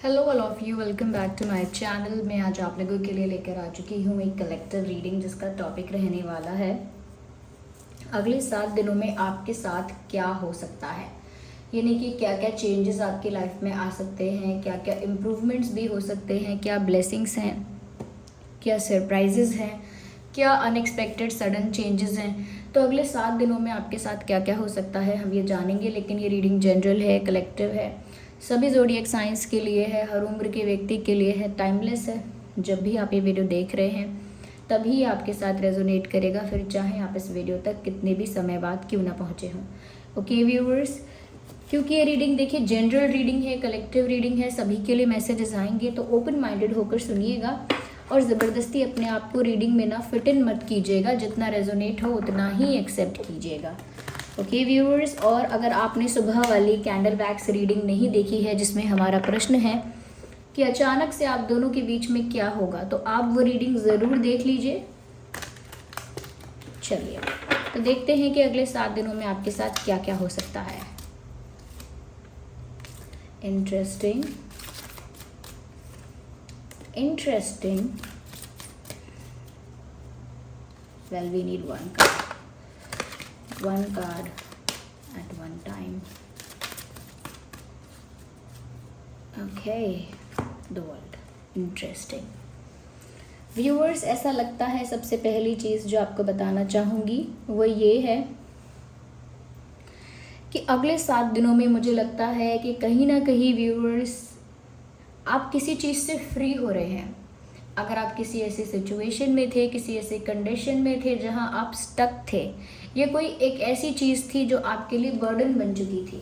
Hello all of you, welcome back to my channel. मैं आज आप लोगों के लिए लेकर आ चुकी हूँ एक कलेक्टिव रीडिंग जिसका टॉपिक रहने वाला है अगले 7 दिनों में आपके साथ क्या हो सकता है। यानी कि क्या क्या चेंजेस आपकी लाइफ में आ सकते हैं, क्या क्या इम्प्रूवमेंट्स भी हो सकते हैं, क्या ब्लेसिंग्स हैं, क्या सरप्राइजेज हैं, क्या अनएक्सपेक्टेड सडन चेंजेस हैं। तो अगले 7 दिनों में आपके साथ क्या क्या हो सकता है हम ये जानेंगे। लेकिन ये रीडिंग जनरल है, कलेक्टिव है, सभी ज़ोडिएक साइंस के लिए है, हर उम्र के व्यक्ति के लिए है, टाइमलेस है। जब भी आप ये वीडियो देख रहे हैं तभी आपके साथ रेजोनेट करेगा, फिर चाहे आप इस वीडियो तक कितने भी समय बाद क्यों ना पहुँचे हों। ओके व्यूअर्स, क्योंकि ये रीडिंग देखिए जनरल रीडिंग है, कलेक्टिव रीडिंग है, सभी के लिए मैसेजेस आएंगे, तो ओपन माइंडेड होकर सुनिएगा और ज़बरदस्ती अपने आप को रीडिंग में ना फिट इन मत कीजिएगा। जितना रेजोनेट हो उतना ही एक्सेप्ट कीजिएगा। ओके व्यूअर्स, और अगर आपने सुबह वाली कैंडल वैक्स रीडिंग नहीं देखी है जिसमें हमारा प्रश्न है कि अचानक से आप दोनों के बीच में क्या होगा, तो आप वो रीडिंग ज़रूर देख लीजिए। चलिए तो देखते हैं कि अगले 7 दिनों में आपके साथ क्या क्या हो सकता है। Interesting well, we need one card at one time. Okay, the world. Interesting. Viewers, ऐसा लगता है सबसे पहली चीज़ जो आपको बताना चाहूँगी वो ये है कि अगले 7 दिनों में मुझे लगता है कि कहीं ना कहीं व्यूअर्स आप किसी चीज़ से फ्री हो रहे हैं। अगर आप किसी ऐसी सिचुएशन में थे, किसी ऐसे कंडीशन में थे जहां आप स्टक थे, ये कोई एक ऐसी चीज़ थी जो आपके लिए बर्डन बन चुकी थी,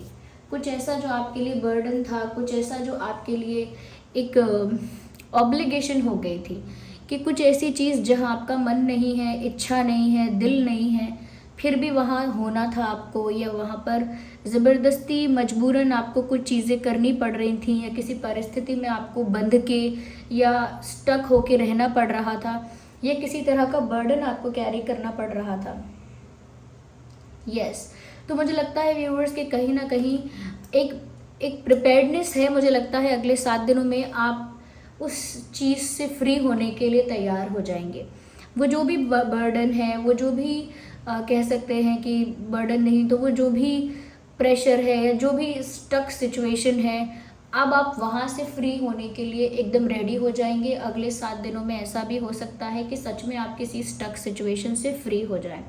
कुछ ऐसा जो आपके लिए बर्डन था, कुछ ऐसा जो आपके लिए एक ऑब्लिगेशन हो गई थी कि कुछ ऐसी चीज़ जहां आपका मन नहीं है, इच्छा नहीं है, दिल नहीं है, फिर भी वहाँ होना था आपको, या वहाँ पर ज़बरदस्ती मजबूरन आपको कुछ चीज़ें करनी पड़ रही थी, या किसी परिस्थिति में आपको बंध के या स्टक होके रहना पड़ रहा था, या किसी तरह का बर्डन आपको कैरी करना पड़ रहा था। यस, तो मुझे लगता है व्यूअर्स कि कहीं ना कहीं एक प्रिपेयर्डनेस है। मुझे लगता है अगले 7 दिनों में आप उस चीज़ से फ्री होने के लिए तैयार हो जाएंगे। वो जो भी बर्डन है, वो जो भी कह सकते हैं कि बर्डन नहीं तो वो जो भी प्रेशर है या जो भी स्टक सिचुएशन है, अब आप वहाँ से फ्री होने के लिए एकदम रेडी हो जाएंगे। अगले 7 दिनों में ऐसा भी हो सकता है कि सच में आप किसी स्टक सिचुएशन से फ्री हो जाएं।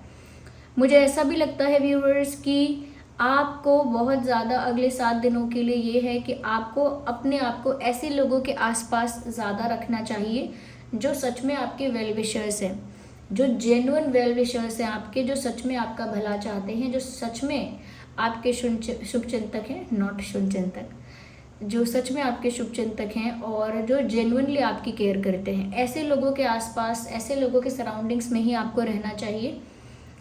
मुझे ऐसा भी लगता है व्यूअर्स कि आपको बहुत ज़्यादा अगले 7 दिनों के लिए ये है कि आपको अपने आप को ऐसे लोगों के आसपास ज़्यादा रखना चाहिए जो सच में आपके वेल विशर्स हैं, जो जेन्युइन वेल विशर्स हैं आपके, जो सच में आपका भला चाहते हैं, जो सच में आपके शुभ चिंतक हैं, नॉट शुभ चिंतक, जो सच में आपके शुभ चिंतक हैं और जो जेन्युइनली आपकी केयर करते हैं। ऐसे लोगों के आसपास, ऐसे लोगों के सराउंडिंग्स में ही आपको रहना चाहिए।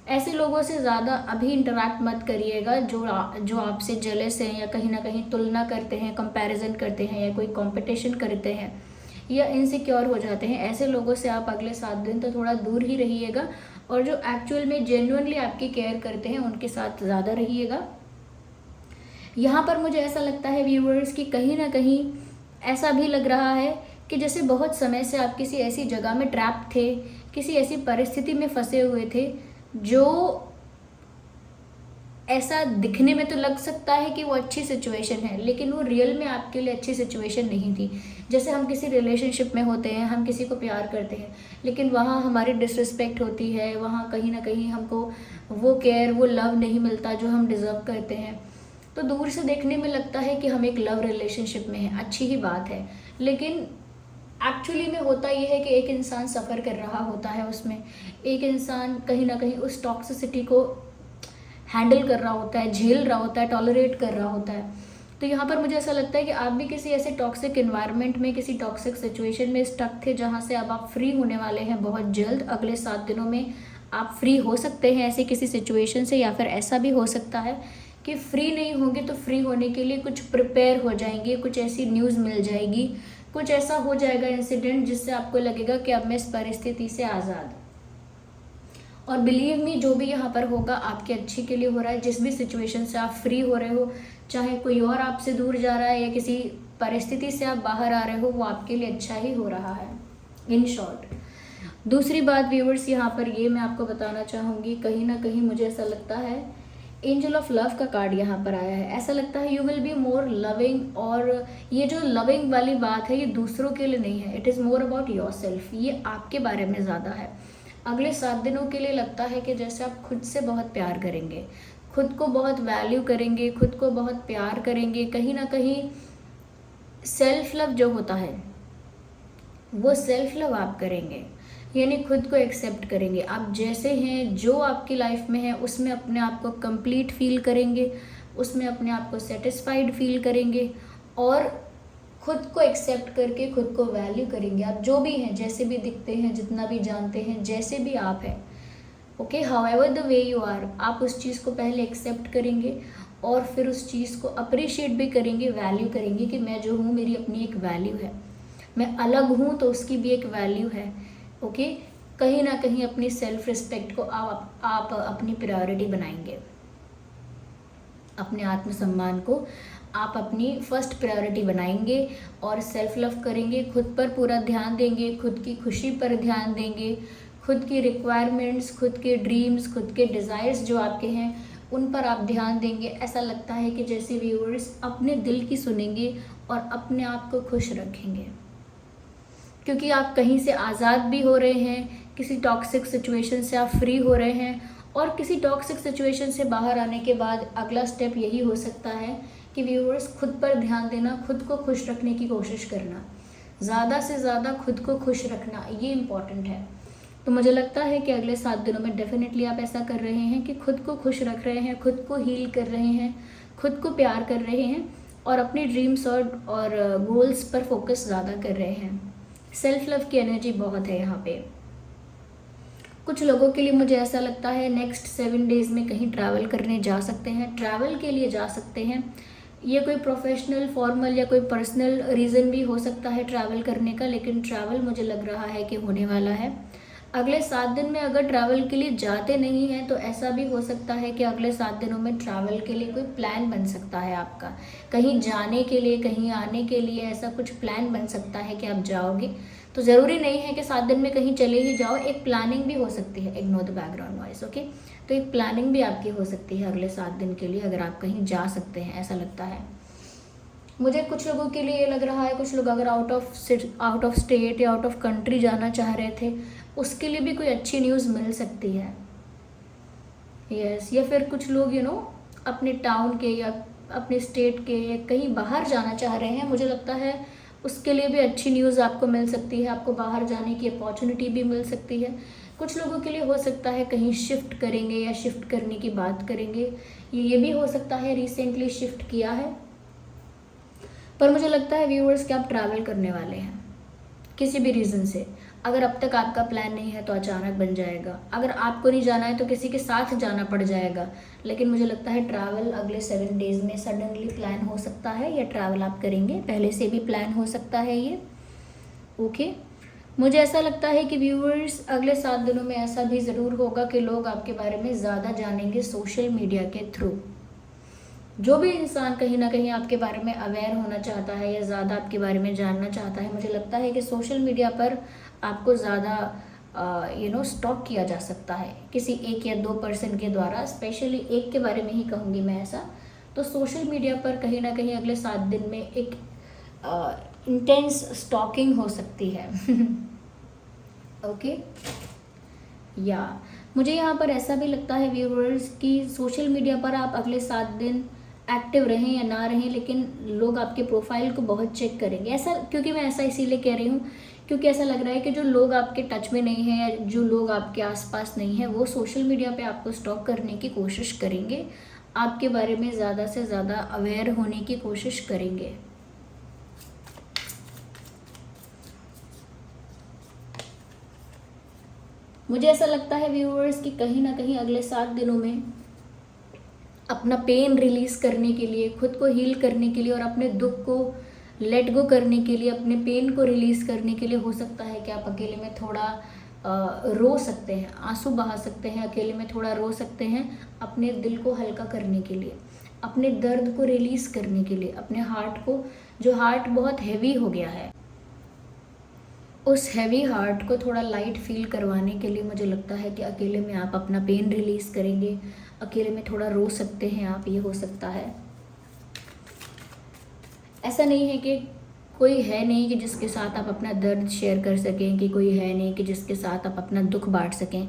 ऐसे लोगों से ज़्यादा अभी इंटरेक्ट मत करिएगा जो आपसे जेलस हैं, या कहीं ना कहीं तुलना करते हैं, कंपैरिजन करते हैं, या कोई कंपटीशन करते हैं, या इनसिक्योर हो जाते हैं। ऐसे लोगों से आप अगले 7 दिन तो थोड़ा दूर ही रहिएगा, और जो एक्चुअल में जेन्युइनली आपकी केयर करते हैं उनके साथ ज़्यादा रहिएगा। यहाँ पर मुझे ऐसा लगता है व्यूअर्स कि कहीं ना कहीं ऐसा भी लग रहा है कि जैसे बहुत समय से आप किसी ऐसी जगह में ट्रैप थे, किसी ऐसी परिस्थिति में फंसे हुए थे जो ऐसा दिखने में तो लग सकता है कि वो अच्छी सिचुएशन है, लेकिन वो रियल में आपके लिए अच्छी सिचुएशन नहीं थी। जैसे हम किसी रिलेशनशिप में होते हैं, हम किसी को प्यार करते हैं, लेकिन वहाँ हमारी डिसरिस्पेक्ट होती है, वहाँ कहीं ना कहीं हमको वो केयर, वो लव नहीं मिलता जो हम डिज़र्व करते हैं। तो दूर से देखने में लगता है कि हम एक लव रिलेशनशिप में हैं, अच्छी ही बात है, लेकिन एक्चुअली में होता ये है कि एक इंसान सफ़र कर रहा होता है, उसमें एक इंसान कहीं ना कहीं उस टॉक्सिसिटी को हैंडल कर रहा होता है, झेल रहा होता है, टॉलरेट कर रहा होता है। तो यहाँ पर मुझे ऐसा लगता है कि आप भी किसी ऐसे टॉक्सिक इन्वायरमेंट में, किसी टॉक्सिक सिचुएशन में स्टक थे जहाँ से अब आप फ्री होने वाले हैं बहुत जल्द। अगले 7 दिनों में आप फ्री हो सकते हैं ऐसे किसी सिचुएशन से, या फिर ऐसा भी हो सकता है कि फ्री नहीं होंगे तो फ्री होने के लिए कुछ प्रिपेयर हो जाएंगे, कुछ ऐसी न्यूज़ मिल जाएगी, कुछ ऐसा हो जाएगा इंसिडेंट जिससे आपको लगेगा कि अब मैं इस परिस्थिति से आज़ाद। और बिलीव मी, जो भी यहाँ पर होगा आपके अच्छे के लिए हो रहा है। जिस भी सिचुएशन से आप फ्री हो रहे हो, चाहे कोई और आपसे दूर जा रहा है या किसी परिस्थिति से आप बाहर आ रहे हो, वो आपके लिए अच्छा ही हो रहा है इन शॉर्ट। दूसरी बात व्यूअर्स यहाँ पर ये मैं आपको बताना चाहूँगी, कहीं ना कहीं मुझे ऐसा लगता है एंजल ऑफ लव का कार्ड यहाँ पर आया है। ऐसा लगता है you will be more loving, और ये जो लविंग वाली बात है ये दूसरों के लिए नहीं है, it is more about your self, ये आपके बारे में ज़्यादा है। अगले 7 दिनों के लिए लगता है कि जैसे आप खुद से बहुत प्यार करेंगे, खुद को बहुत वैल्यू करेंगे, खुद को बहुत प्यार करेंगे। कहीं ना कहीं सेल्फ लव जो होता है वो सेल्फ लव आप करेंगे, यानी खुद को एक्सेप्ट करेंगे। आप जैसे हैं, जो आपकी लाइफ में है उसमें अपने आप को कंप्लीट फील करेंगे, उसमें अपने आप को सेटिस्फाइड फील करेंगे और खुद को एक्सेप्ट करके खुद को वैल्यू करेंगे। आप जो भी हैं, जैसे भी दिखते हैं, जितना भी जानते हैं, जैसे भी आप हैं, okay, however the way you are, आप उस चीज़ को पहले एक्सेप्ट करेंगे और फिर उस चीज़ को अप्रिशिएट भी करेंगे, वैल्यू करेंगे कि मैं जो हूँ मेरी अपनी एक वैल्यू है, मैं अलग हूँ तो उसकी भी एक वैल्यू है। ओके, कहीं ना कहीं अपनी सेल्फ रिस्पेक्ट को आप अपनी प्रायोरिटी बनाएंगे, अपने आत्मसम्मान को आप अपनी फर्स्ट प्रायोरिटी बनाएंगे और सेल्फ लव करेंगे, खुद पर पूरा ध्यान देंगे, खुद की खुशी पर ध्यान देंगे, खुद की रिक्वायरमेंट्स, खुद के ड्रीम्स, खुद के डिज़ायर्स जो आपके हैं उन पर आप ध्यान देंगे। ऐसा लगता है कि जैसे व्यूअर्स अपने दिल की सुनेंगे और अपने आप को खुश रखेंगे, क्योंकि आप कहीं से आज़ाद भी हो रहे हैं, किसी टॉक्सिक सिचुएशन से आप फ्री हो रहे हैं, और किसी टॉक्सिक सिचुएशन से बाहर आने के बाद अगला स्टेप यही हो सकता है कि व्यूअर्स खुद पर ध्यान देना, खुद को खुश रखने की कोशिश करना, ज़्यादा से ज़्यादा खुद को खुश रखना, ये इम्पॉर्टेंट है। तो मुझे लगता है कि अगले 7 दिनों में डेफिनेटली आप ऐसा कर रहे हैं कि खुद को खुश रख रहे हैं, खुद को हील कर रहे हैं, खुद को प्यार कर रहे हैं और अपने ड्रीम्स और गोल्स पर फोकस ज़्यादा कर रहे हैं। सेल्फ लव की एनर्जी बहुत है यहाँ पे। कुछ लोगों के लिए मुझे ऐसा लगता है नेक्स्ट 7 डेज़ में कहीं ट्रैवल करने जा सकते हैं, ट्रैवल के लिए जा सकते हैं। ये कोई प्रोफेशनल, फॉर्मल या कोई पर्सनल रीज़न भी हो सकता है ट्रैवल करने का, लेकिन ट्रैवल मुझे लग रहा है कि होने वाला है। अगले 7 दिन में अगर ट्रैवल के लिए जाते नहीं हैं तो ऐसा भी हो सकता है कि अगले 7 दिनों में ट्रैवल के लिए कोई प्लान बन सकता है आपका, कहीं जाने के लिए, कहीं आने के लिए, ऐसा कुछ प्लान बन सकता है कि आप जाओगे। तो ज़रूरी नहीं है कि 7 दिन में कहीं चले ही जाओ, एक प्लानिंग भी हो सकती है। Ignore the background noise, okay. तो एक प्लानिंग भी आपकी हो सकती है अगले 7 दिन के लिए, अगर आप कहीं जा सकते हैं, ऐसा लगता है मुझे। कुछ लोगों के लिए ये लग रहा है, कुछ लोग अगर आउट ऑफ स्टेट या आउट ऑफ कंट्री जाना चाह रहे थे, उसके लिए भी कोई अच्छी न्यूज़ मिल सकती है। यस, या फिर कुछ लोग अपने टाउन के या अपने स्टेट के या कहीं बाहर जाना चाह रहे हैं, मुझे लगता है उसके लिए भी अच्छी न्यूज़ आपको मिल सकती है, आपको बाहर जाने की अपॉर्चुनिटी भी मिल सकती है। कुछ लोगों के लिए हो सकता है कहीं शिफ्ट करेंगे या शिफ्ट करने की बात करेंगे, ये भी हो सकता है रिसेंटली शिफ्ट किया है। पर मुझे लगता है व्यूअर्स कि आप ट्रैवल करने वाले हैं किसी भी रीज़न से। अगर अब तक आपका प्लान नहीं है तो अचानक बन जाएगा, अगर आपको नहीं जाना है तो किसी के साथ जाना पड़ जाएगा, लेकिन मुझे लगता है ट्रैवल अगले 7 डेज़ में सडनली प्लान हो सकता है, या ट्रैवल आप करेंगे, पहले से भी प्लान हो सकता है ये, ओके। मुझे ऐसा लगता है कि व्यूअर्स अगले 7 दिनों में ऐसा भी ज़रूर होगा कि लोग आपके बारे में ज़्यादा जानेंगे सोशल मीडिया के थ्रू। जो भी इंसान कहीं ना कहीं आपके बारे में अवेयर होना चाहता है या ज़्यादा आपके बारे में जानना चाहता है, मुझे लगता है कि सोशल मीडिया पर आपको ज़्यादा स्टॉक किया जा सकता है किसी 1 या 2 पर्सन के द्वारा, स्पेशली एक के बारे में ही कहूँगी मैं ऐसा। तो सोशल मीडिया पर कहीं ना कहीं अगले 7 दिन में एक इंटेंस स्टॉकिंग हो सकती है ओके। या मुझे यहाँ पर ऐसा भी लगता है व्यूअर्स कि सोशल मीडिया पर आप अगले 7 दिन एक्टिव रहें या ना रहें, लेकिन लोग आपके प्रोफाइल को बहुत चेक करेंगे। ऐसा क्योंकि मैं ऐसा इसीलिए कह रही हूँ क्योंकि ऐसा लग रहा है कि जो लोग आपके टच में नहीं हैं या जो लोग आपके आसपास नहीं हैं, वो सोशल मीडिया पे आपको स्टॉक करने की कोशिश करेंगे, आपके बारे में ज़्यादा से ज़्यादा अवेयर होने की कोशिश करेंगे। मुझे ऐसा लगता है व्यूअर्स कि कहीं ना कहीं अगले 7 दिनों में अपना पेन रिलीज़ करने के लिए, खुद को हील करने के लिए और अपने दुख को लेट गो करने के लिए, अपने पेन को रिलीज़ करने के लिए हो सकता है कि आप अकेले में थोड़ा रो सकते हैं, आंसू बहा सकते हैं, अकेले में थोड़ा रो सकते हैं अपने दिल को हल्का करने के लिए। अपने दर्द को रिलीज़ करने के लिए, अपने हार्ट को, जो हार्ट बहुत हैवी हो गया है, उस हैवी हार्ट को थोड़ा लाइट फील करवाने के लिए मुझे लगता है कि अकेले में आप अपना पेन रिलीज़ करेंगे। अकेले में थोड़ा रो सकते हैं आप, ये हो सकता है। ऐसा नहीं है कि कोई है नहीं कि जिसके साथ आप अपना दर्द शेयर कर सकें, कि कोई है नहीं कि जिसके साथ आप अपना दुख बांट सकें।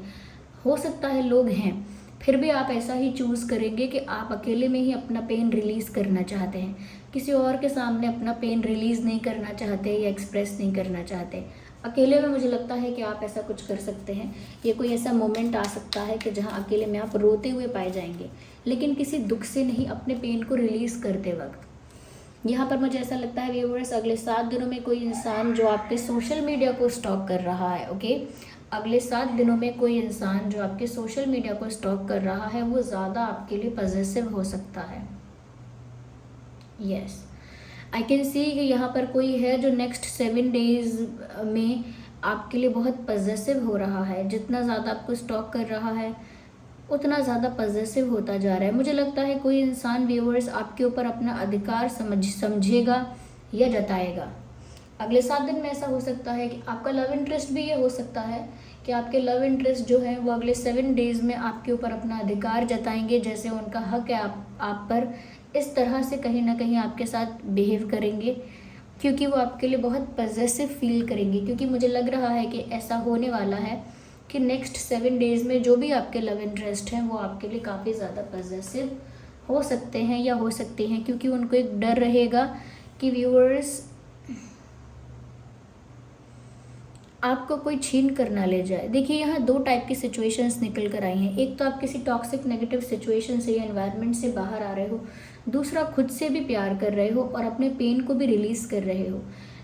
हो सकता है लोग हैं, फिर भी आप ऐसा ही चूज़ करेंगे कि आप अकेले में ही अपना पेन रिलीज़ करना चाहते हैं, किसी और के सामने अपना पेन रिलीज़ नहीं करना चाहते या एक्सप्रेस नहीं करना चाहते। अकेले में मुझे लगता है कि आप ऐसा कुछ कर सकते हैं। ये कोई ऐसा मोमेंट आ सकता है कि जहाँ अकेले में आप रोते हुए पाए जाएंगे, लेकिन किसी दुख से नहीं, अपने पेन को रिलीज़ करते वक्त। यहाँ पर मुझे ऐसा लगता है व्यूअर्स, अगले 7 दिनों में कोई इंसान जो आपके सोशल मीडिया को स्टॉक कर रहा है, ओके, अगले 7 दिनों में कोई इंसान जो आपके सोशल मीडिया को स्टॉक कर रहा है वो ज़्यादा आपके लिए पॉजिटिव हो सकता है। यस, आई कैन सी कि यहाँ पर कोई है जो नेक्स्ट 7 डेज में आपके लिए बहुत पॉजिटिव हो रहा है। जितना ज़्यादा आपको स्टॉक कर रहा है उतना ज़्यादा पॉजिटिव होता जा रहा है। मुझे लगता है कोई इंसान व्यूअर्स आपके ऊपर अपना अधिकार समझेगा या जताएगा। अगले 7 दिन में ऐसा हो सकता है कि आपका लव इंटरेस्ट भी ये हो सकता है कि आपके लव इंटरेस्ट जो है वो अगले 7 डेज़ में आपके ऊपर अपना अधिकार जताएंगे, जैसे उनका हक है आप पर, इस तरह से कहीं ना कहीं आपके साथ बिहेव करेंगे, क्योंकि वो आपके लिए बहुत पॉजिटिव फील करेंगे। क्योंकि मुझे लग रहा है कि ऐसा होने वाला है कि नेक्स्ट 7 डेज़ में जो भी आपके लव इंटरेस्ट हैं वो आपके लिए काफ़ी ज़्यादा पॉजिटिव हो सकते हैं या हो सकती हैं, क्योंकि उनको एक डर रहेगा कि व्यूअर्स आपको कोई छीन कर ना ले जाए। देखिए यहाँ 2 टाइप की सिचुएशंस निकल कर आई हैं। एक तो आप किसी टॉक्सिक नेगेटिव सिचुएशन से या एनवायरनमेंट से बाहर आ रहे हो, दूसरा खुद से भी प्यार कर रहे हो और अपने पेन को भी रिलीज़ कर रहे हो।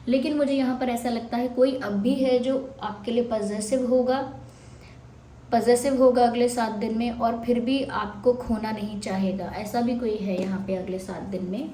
लेकिन मुझे यहाँ पर ऐसा लगता है कोई अब भी है जो आपके लिए पॉजिटिव होगा अगले 7 दिन में, और फिर भी आपको खोना नहीं चाहेगा। ऐसा भी कोई है यहाँ पे अगले 7 दिन में।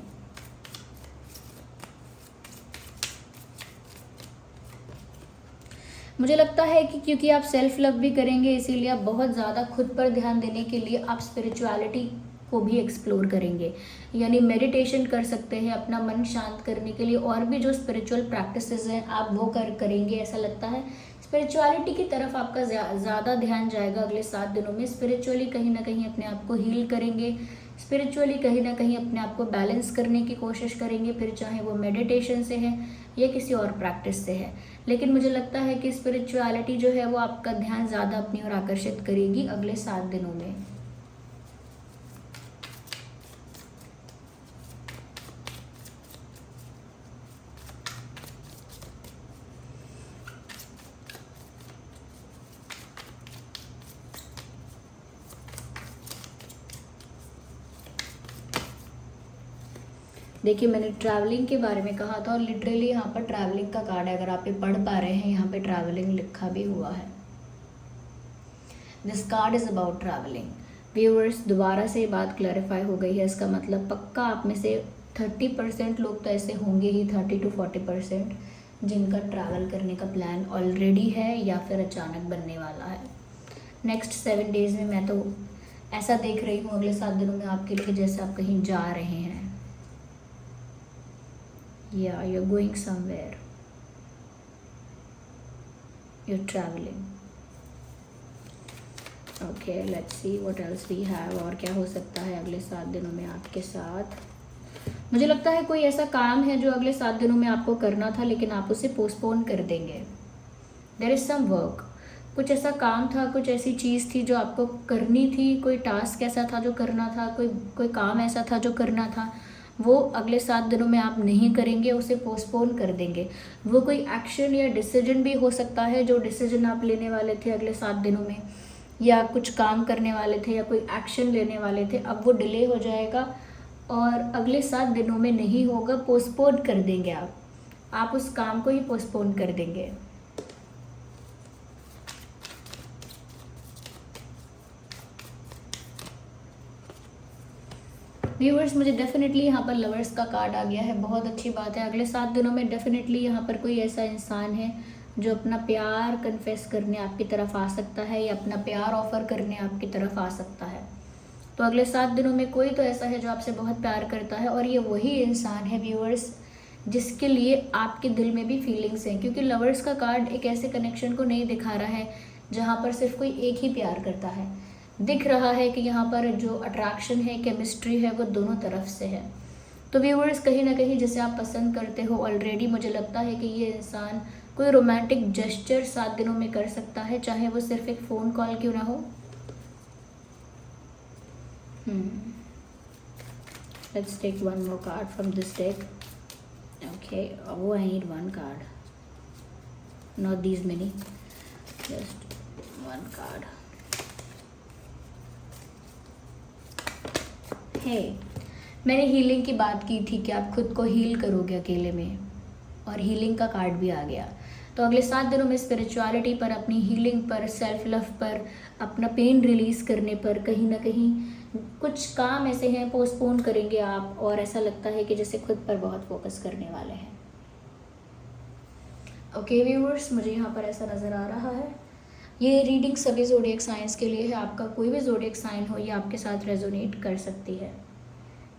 मुझे लगता है कि क्योंकि आप सेल्फ लव भी करेंगे, इसीलिए आप बहुत ज़्यादा खुद पर ध्यान देने के लिए आप स्पिरिचुअलिटी को भी एक्सप्लोर करेंगे। यानी मेडिटेशन कर सकते हैं अपना मन शांत करने के लिए, और भी जो स्पिरिचुअल प्रैक्टिसेस हैं आप वो करेंगे। ऐसा लगता है स्पिरिचुअलिटी की तरफ आपका ज़्यादा ध्यान जाएगा अगले 7 दिनों में। स्पिरिचुअली कहीं ना कहीं अपने आप को हील करेंगे, स्पिरिचुअली कहीं ना कहीं अपने आप को बैलेंस करने की कोशिश करेंगे, फिर चाहे वो मेडिटेशन से है या किसी और प्रैक्टिस से है। लेकिन मुझे लगता है कि स्पिरिचुअलिटी जो है वो आपका ध्यान ज़्यादा अपनी ओर आकर्षित करेगी अगले 7 दिनों में। देखिए मैंने ट्रैवलिंग के बारे में कहा था और लिटरली यहाँ पर ट्रैवलिंग का कार्ड है। अगर आप ये पढ़ पा रहे हैं, यहाँ पे ट्रैवलिंग लिखा भी हुआ है। This card is about travelling. Viewers, दोबारा से ये बात क्लैरिफाई हो गई है। इसका मतलब पक्का आप में से 30% लोग तो ऐसे होंगे ही, 30 to 40%, जिनका ट्रैवल करने का प्लान ऑलरेडी है या फिर अचानक बनने वाला है। नेक्स्ट 7 डेज़ में मैं तो ऐसा देख रही हूँ अगले 7 दिनों में आपके लिए जैसे आप कहीं जा रहे हैं, yeah, you're going somewhere, you're traveling. Okay, let's see what else we have। और क्या हो सकता है अगले 7 दिनों में आपके साथ। मुझे लगता है कोई ऐसा काम है जो अगले 7 दिनों में आपको करना था लेकिन आप उसे पोस्टपोन कर देंगे। देयर इज़ सम वर्क, कुछ ऐसा काम था, कुछ ऐसी चीज़ थी जो आपको करनी थी, कोई टास्क ऐसा था जो करना था, कोई काम ऐसा था जो करना था, वो अगले 7 दिनों में आप नहीं करेंगे, उसे पोस्टपोन कर देंगे। वो कोई एक्शन या डिसीजन भी हो सकता है, जो डिसीजन आप लेने वाले थे अगले 7 दिनों में, या कुछ काम करने वाले थे या कोई एक्शन लेने वाले थे, अब वो डिले हो जाएगा और अगले 7 दिनों में नहीं होगा, पोस्टपोन कर देंगे आप उस काम को ही पोस्टपोन कर देंगे। व्यूअर्स, मुझे डेफिनेटली यहाँ पर लवर्स का कार्ड आ गया है, बहुत अच्छी बात है। अगले 7 दिनों में डेफिनेटली यहाँ पर कोई ऐसा इंसान है जो अपना प्यार कन्फेस करने आपकी तरफ आ सकता है या अपना प्यार ऑफर करने आपकी तरफ आ सकता है। तो अगले 7 दिनों में कोई तो ऐसा है जो आपसे बहुत प्यार करता है, और ये वही इंसान है व्यूअर्स जिसके लिए आपके दिल में भी फीलिंग्स हैं, क्योंकि लवर्स का कार्ड एक ऐसे कनेक्शन को नहीं दिखा रहा है जहाँ पर सिर्फ कोई एक ही प्यार करता है। दिख रहा है कि यहाँ पर जो अट्रैक्शन है, केमिस्ट्री है, वो दोनों तरफ से है। तो व्यूअर्स कहीं ना कहीं जिसे आप पसंद करते हो ऑलरेडी, मुझे लगता है कि ये इंसान कोई रोमांटिक जेस्चर 7 दिनों में कर सकता है, चाहे वो सिर्फ एक फ़ोन कॉल क्यों ना हो। Let's take one more card from this deck. Okay, oh, I need one card, not these many, just one card. Hey, मैंने हीलिंग की बात की थी कि आप खुद को हील करोगे अकेले में, और हीलिंग का कार्ड भी आ गया। तो अगले 7 दिनों में स्पिरिचुअलिटी पर, अपनी हीलिंग पर, सेल्फ लव पर, अपना पेन रिलीज़ करने पर, कहीं ना कहीं कुछ काम ऐसे हैं पोस्टपोन करेंगे आप, और ऐसा लगता है कि जैसे खुद पर बहुत फोकस करने वाले हैं। ओके व्यूअर्स, मुझे यहाँ पर ऐसा नज़र आ रहा है। ये रीडिंग सभी ज़ोडिएक साइंस के लिए है। आपका कोई भी ज़ोडिएक साइन हो, ये आपके साथ रेजोनेट कर सकती है।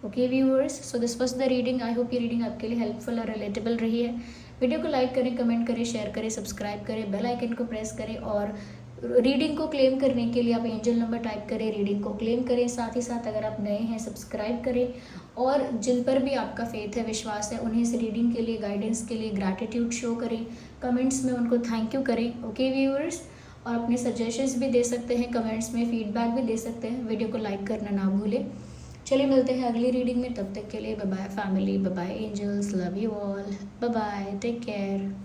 Okay viewers, so this was the reading. I hope ये रीडिंग आपके लिए हेल्पफुल और रिलेटेबल रही है। वीडियो को लाइक करें, कमेंट करें, शेयर करें, सब्सक्राइब करें, बेल आइकन को प्रेस करें, और रीडिंग को क्लेम करने के लिए आप एंजल नंबर टाइप करें, रीडिंग को क्लेम करें। साथ ही साथ अगर आप नए हैं सब्सक्राइब करें, और जिन पर भी आपका फेथ है, विश्वास है, उन्हें इस रीडिंग के लिए, गाइडेंस के लिए ग्रैटिट्यूड शो करें, कमेंट्स में उनको थैंक यू करें। ओके व्यूअर्स, और अपने सजेशंस भी दे सकते हैं कमेंट्स में, फीडबैक भी दे सकते हैं। वीडियो को लाइक करना ना भूलें। चलिए मिलते हैं अगली रीडिंग में, तब तक के लिए bye bye family, bye bye angels, love you all, bye bye, take care.